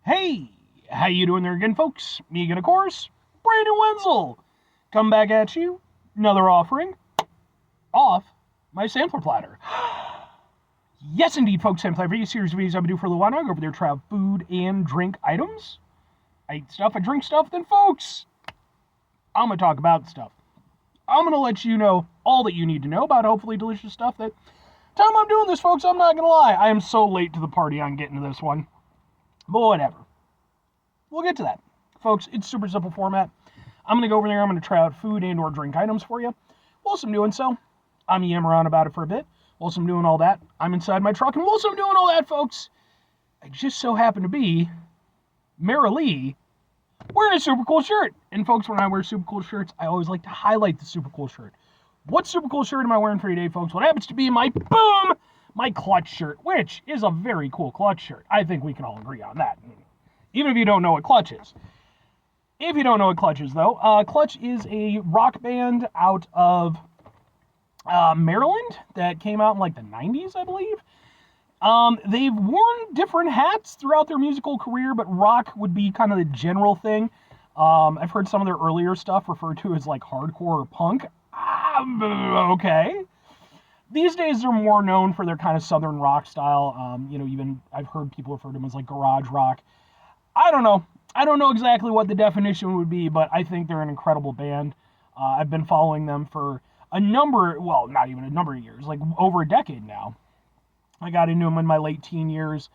Hey, how you doing there again, folks? Me again, of course, Brandon Wenzel. Come back at you, another offering off my sampler platter. Yes, indeed, folks, sampler platter, series of videos I've been doing for a little while now. I go over there, try out food and drink items. I eat stuff, I drink stuff, then, folks, I'm going to talk about stuff. I'm going to let you know all that you need to know about hopefully delicious stuff. That time I'm doing this, folks, I'm not going to lie. I am so late to the party on getting to this one. But whatever. We'll get to that. Folks, it's super simple format. I'm going to go over there. I'm going to try out food and or drink items for you. Whilst I'm doing so, I'm yammering on about it for a bit. Whilst I'm doing all that, I'm inside my truck. And whilst I'm doing all that, folks, I just so happen to be merrily wearing a super cool shirt. And folks, when I wear super cool shirts, I always like to highlight the super cool shirt. What super cool shirt am I wearing for today, folks? What happens to be my clutch shirt, which is a very cool clutch shirt. I think we can all agree on that. Even if you don't know what Clutch is. If you don't know what Clutch is, though, Clutch is a rock band out of Maryland that came out in like the 90s, I believe. They've worn different hats throughout their musical career, but rock would be kind of the general thing. I've heard some of their earlier stuff referred to as like hardcore or punk. Okay. These days, they're more known for their kind of southern rock style. Even I've heard people refer to them as like garage rock. I don't know. I don't know exactly what the definition would be, but I think they're an incredible band. I've been following them for not even a number of years, like over a decade now. I got into them in my late teen years,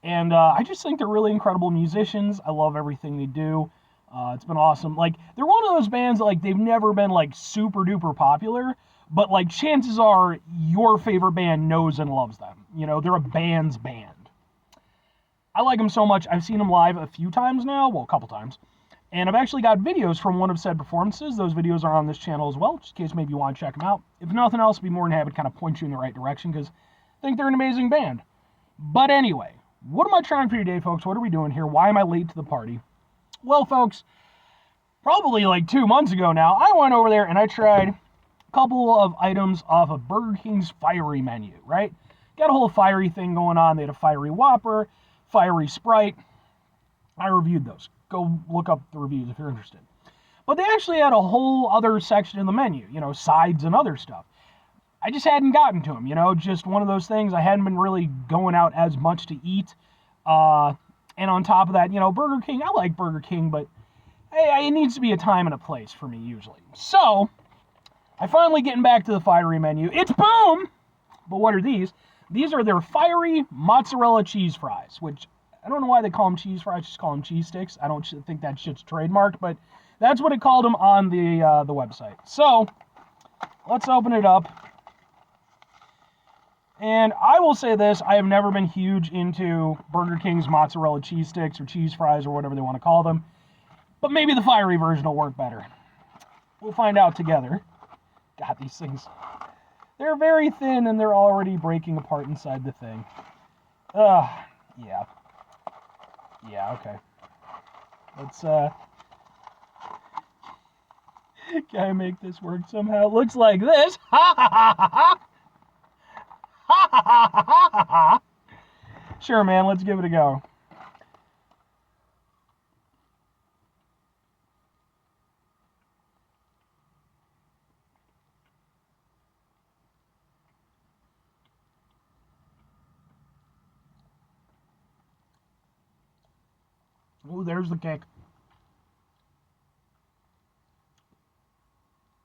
and I just think they're really incredible musicians. I love everything they do. It's been awesome. Like, they're one of those bands that, like, they've never been, like, super duper popular, but, like, chances are your favorite band knows and loves them. You know, they're a band's band. I like them so much. I've seen them live a few times now, well, a couple times, and I've actually got videos from one of said performances. Those videos are on this channel as well, just in case maybe you want to check them out. If nothing else, I'd be more than happy to kind of point you in the right direction, because I think they're an amazing band. But anyway, what am I trying for today, folks? What are we doing here? Why am I late to the party? Well, folks, probably like 2 months ago now, I went over there and I tried a couple of items off of Burger King's fiery menu, right? Got a whole fiery thing going on. They had a fiery Whopper, fiery Sprite. I reviewed those. Go look up the reviews if you're interested. But they actually had a whole other section in the menu, sides and other stuff. I just hadn't gotten to them, just one of those things. I hadn't been really going out as much to eat. And on top of that, Burger King, I like Burger King, but hey, it needs to be a time and a place for me usually. So, I finally getting back to the fiery menu. It's boom! But what are these? These are their fiery mozzarella cheese fries, which I don't know why they call them cheese fries, just call them cheese sticks. I don't think that shit's trademarked, but that's what it called them on the website. So, let's open it up. And I will say this, I have never been huge into Burger King's mozzarella cheese sticks or cheese fries or whatever they want to call them. But maybe the fiery version will work better. We'll find out together. God, these things, they're very thin and they're already breaking apart inside the thing. Yeah. Yeah, okay. Let's, gotta make this work somehow. It looks like this. Ha ha ha ha ha! Ha ha ha ha ha ha! Sure, man, let's give it a go. Ooh, there's the kick.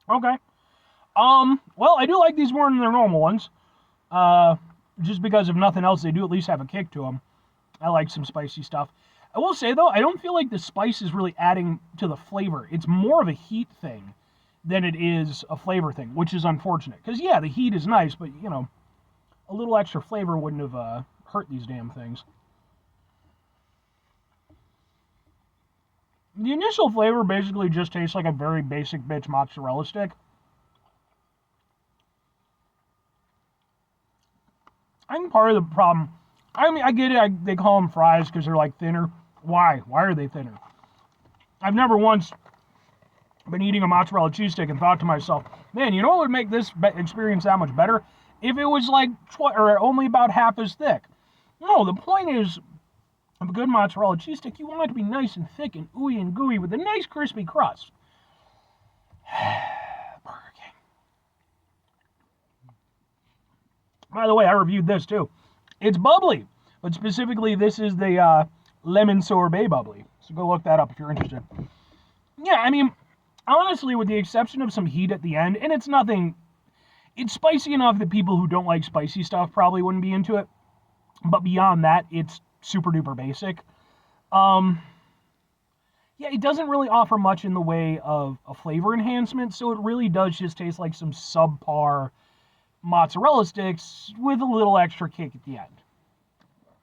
Okay. Well, I do like these more than their normal ones. Just because if nothing else, they do at least have a kick to them. I like some spicy stuff. I will say, though, I don't feel like the spice is really adding to the flavor. It's more of a heat thing than it is a flavor thing, which is unfortunate. Because, yeah, the heat is nice, but, a little extra flavor wouldn't have hurt these damn things. The initial flavor basically just tastes like a very basic bitch mozzarella stick. I think part of the problem, I get it, they call them fries because they're like thinner. Why? Why are they thinner? I've never once been eating a mozzarella cheese stick and thought to myself, man, you know what would make this experience that much better? If it was like, or only about half as thick. No, the point is, of a good mozzarella cheese stick, you want it to be nice and thick and ooey and gooey with a nice crispy crust. Burger King. By the way, I reviewed this too. It's bubbly, but specifically this is the lemon sorbet bubbly. So go look that up if you're interested. Yeah, I mean, honestly, with the exception of some heat at the end, and it's nothing, it's spicy enough that people who don't like spicy stuff probably wouldn't be into it. But beyond that, it's super duper basic. Yeah, it doesn't really offer much in the way of a flavor enhancement, so it really does just taste like some subpar mozzarella sticks with a little extra kick at the end.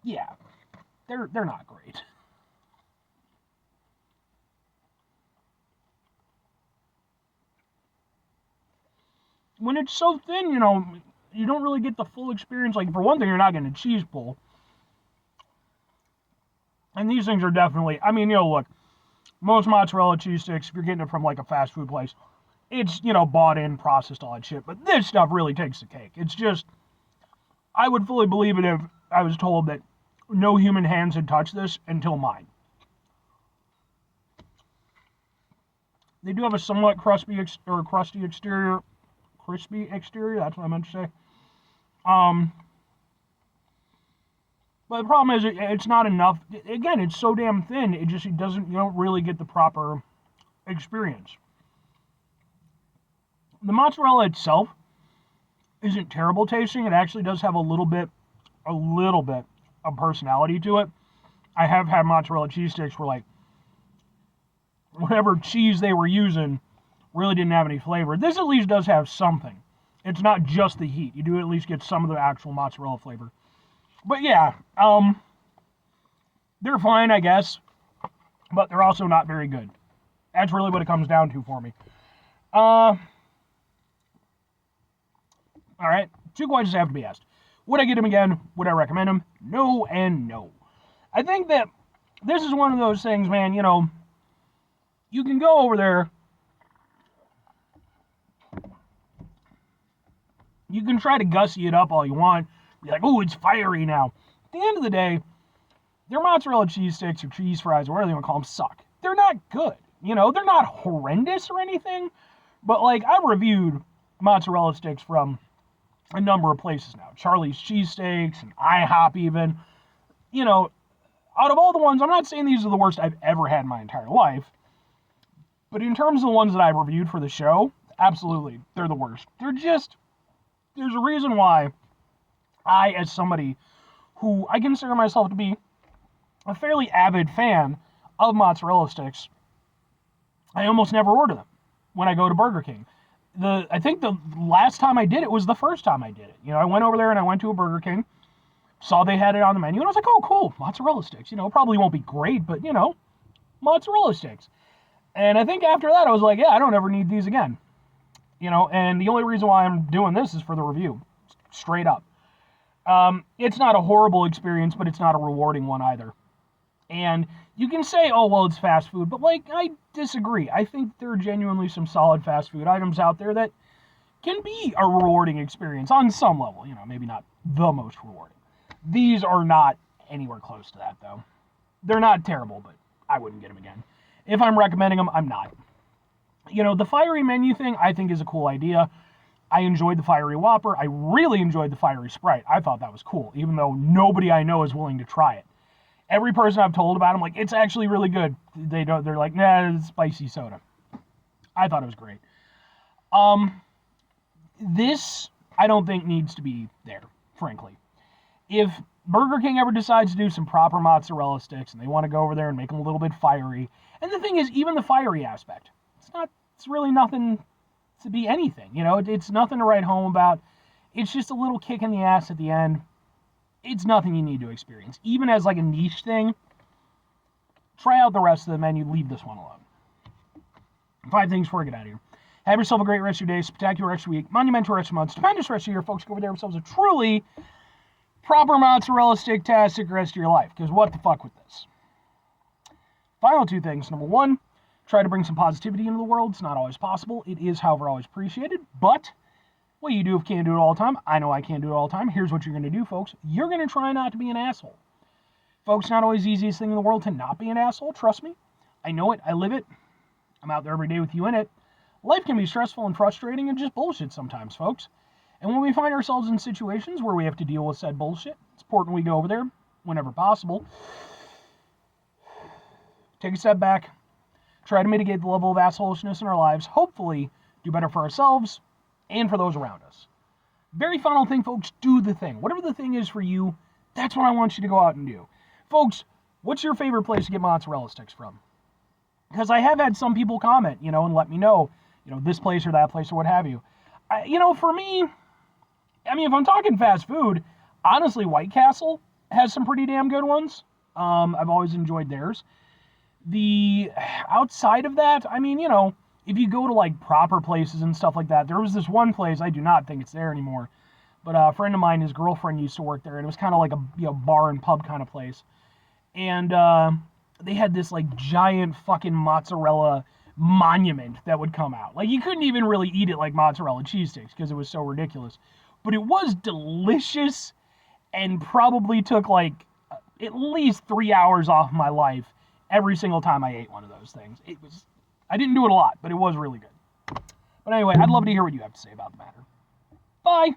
Yeah, they're not great. When it's so thin, you don't really get the full experience. Like, for one thing, you're not getting a cheese pull. And these things are definitely, I mean, look, most mozzarella cheese sticks, if you're getting it from like a fast food place, it's, bought in, processed, all that shit. But this stuff really takes the cake. It's just, I would fully believe it if I was told that no human hands had touched this until mine. They do have a somewhat crusty exterior. Crispy exterior, that's what I meant to say. But the problem is it's not enough. Again, it's so damn thin, you don't really get the proper experience. The mozzarella itself isn't terrible tasting. It actually does have a little bit of personality to it. I have had mozzarella cheese sticks where, like, whatever cheese they were using really didn't have any flavor. This at least does have something. It's not just the heat. You do at least get some of the actual mozzarella flavor. But yeah, they're fine, I guess, but they're also not very good. That's really what it comes down to for me. All right, 2 questions have to be asked. Would I get them again? Would I recommend them? No and no. I think that this is one of those things, man, you can go over there. You can try to gussy it up all you want. Be like, oh, it's fiery now. At the end of the day, their mozzarella cheese sticks or cheese fries or whatever you want to call them suck. They're not good. They're not horrendous or anything. But, like, I've reviewed mozzarella sticks from a number of places now. Charlie's Cheesesteaks and IHOP even. Out of all the ones, I'm not saying these are the worst I've ever had in my entire life. But in terms of the ones that I've reviewed for the show, absolutely, they're the worst. There's a reason why I, as somebody who I consider myself to be a fairly avid fan of mozzarella sticks, I almost never order them when I go to Burger King. I think the last time I did it was the first time I did it. I went over there and I went to a Burger King, saw they had it on the menu, and I was like, oh, cool, mozzarella sticks. It probably won't be great, but, mozzarella sticks. And I think after that, I was like, yeah, I don't ever need these again. And the only reason why I'm doing this is for the review. Straight up. It's not a horrible experience, but it's not a rewarding one either. And you can say, oh, well, it's fast food, but, like, I disagree. I think there are genuinely some solid fast food items out there that can be a rewarding experience on some level. Maybe not the most rewarding. These are not anywhere close to that, though. They're not terrible, but I wouldn't get them again. If I'm recommending them, I'm not. The fiery menu thing, I think, is a cool idea. I enjoyed the fiery Whopper. I really enjoyed the fiery Sprite. I thought that was cool, even though nobody I know is willing to try it. Every person I've told about it, I'm like, it's actually really good. They're like, nah, it's spicy soda. I thought it was great. This, I don't think, needs to be there, frankly. If Burger King ever decides to do some proper mozzarella sticks and they want to go over there and make them a little bit fiery, and the thing is, even the fiery aspect, it's really nothing to be anything. It's nothing to write home about. It's just a little kick in the ass at the end. It's nothing you need to experience. Even as like a niche thing, try out the rest of the menu. Leave this one alone. 5 things before I get out of here. Have yourself a great rest of your day, spectacular rest of your week, monumental rest of your month, stupendous rest of your year, folks. Go over there themselves a truly proper mozzarella stick-tastic rest of your life. Because what the fuck with this? Final 2 things. Number 1, try to bring some positivity into the world. It's not always possible. It is, however, always appreciated. But what you do if you can't do it all the time, I know I can't do it all the time. Here's what you're going to do, folks. You're going to try not to be an asshole. Folks, not always the easiest thing in the world to not be an asshole, trust me. I know it, I live it. I'm out there every day with you in it. Life can be stressful and frustrating and just bullshit sometimes, folks. And when we find ourselves in situations where we have to deal with said bullshit, it's important we go over there whenever possible. Take a step back, try to mitigate the level of assholishness in our lives, hopefully do better for ourselves and for those around us. Very final thing, folks, do the thing. Whatever the thing is for you, that's what I want you to go out and do. Folks, what's your favorite place to get mozzarella sticks from? Because I have had some people comment, and let me know, this place or that place or what have you. For me, if I'm talking fast food, honestly, White Castle has some pretty damn good ones. I've always enjoyed theirs. Outside of that, if you go to like proper places and stuff like that, there was this one place, I do not think it's there anymore, but a friend of mine, his girlfriend used to work there, and it was kind of like a bar and pub kind of place. And they had this like giant fucking mozzarella monument that would come out. Like you couldn't even really eat it like mozzarella cheese sticks because it was so ridiculous. But it was delicious and probably took like at least 3 hours off my life every single time I ate one of those things. I didn't do it a lot, but it was really good. But anyway, I'd love to hear what you have to say about the matter. Bye!